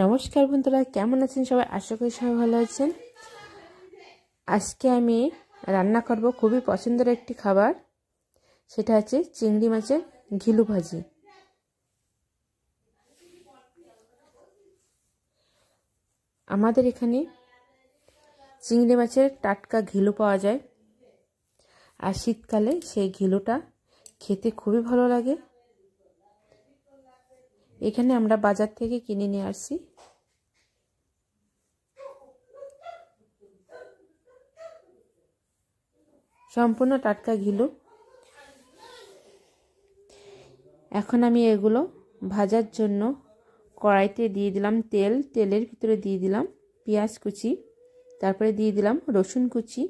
নমস্কার বন্ধুরা, কেমন আছেন সবাই? আশা করি সবাই ভালো আছেন। আজকে আমি রান্না করব খুবই পছন্দের একটি খাবার, সেটা হচ্ছে চিংড়ি মাছের ঘিলু ভাজি। আমাদের এখানে চিংড়ি মাছের টাটকা ঘিলু পাওয়া যায়, আর শীতকালে সেই ঘিলুটা খেতে খুবই ভালো লাগে। এখানে আমরা বাজার থেকে কিনে নিয়ে আসছি। সম্পূর্ণ টাটকা ঘিলু। এখন আমি এগুলো ভাজার জন্য কড়াইতে দিয়ে দিলাম তেল। তেলের ভিতরে দিয়ে দিলাম পেঁয়াজ কুচি, তারপরে দিয়ে দিলাম রসুন কুচি।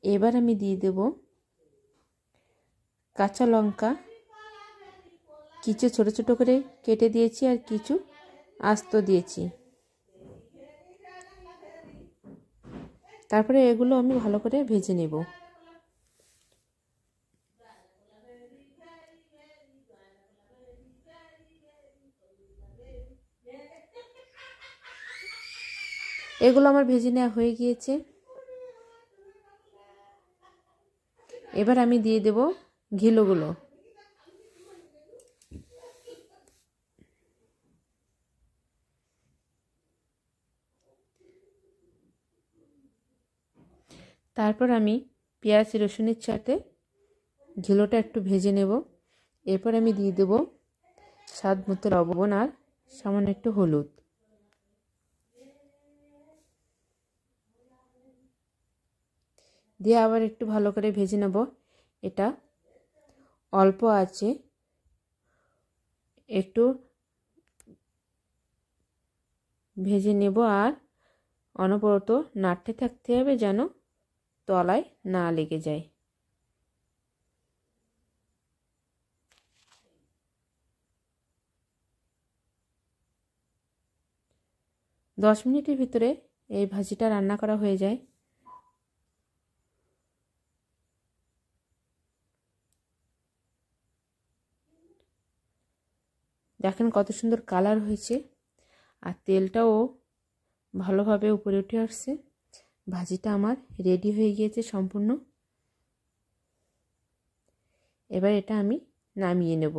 এবার আমি দিয়ে দেব কাঁচা লঙ্কা, কিছু ছোট ছোট করে কেটে দিয়েছি আর কিছু আস্ত দিয়েছি। তারপরে এগুলো আমি ভালো করে ভেজে নেব। এগুলো আমার ভেজে নেওয়া হয়ে গিয়েছে। এবার আমি দিয়ে দেব ঘিলুগুলো। তারপর আমি পেঁয়াজ রসুনের সাথে ঘিলুটা একটু ভেজে নেব। এরপর আমি দিয়ে দেব স্বাদ মতো লবণ আর সামান্য একটু হলুদ। দিয়ে আবার একটু ভালো করে ভেজে নেব। এটা অল্প আছে একটু ভেজে নেব, আর অনবরত নাড়তে থাকতে হবে যেন তলায় না লেগে যায়। দশ মিনিটের ভিতরে এই ভাজিটা রান্না করা হয়ে যায়। দেখেন কত সুন্দর কালার হয়েছে, আর তেলটাও ভালোভাবে উপরে উঠে আসছে। ভাজিটা আমার রেডি হয়ে গিয়েছে সম্পূর্ণ। এবার এটা আমি নামিয়ে নেব।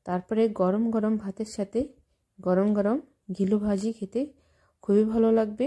তারপরে গরম গরম ভাতের সাথে গরম গরম ঘিলু ভাজি খেতে খুবই ভালো লাগবে।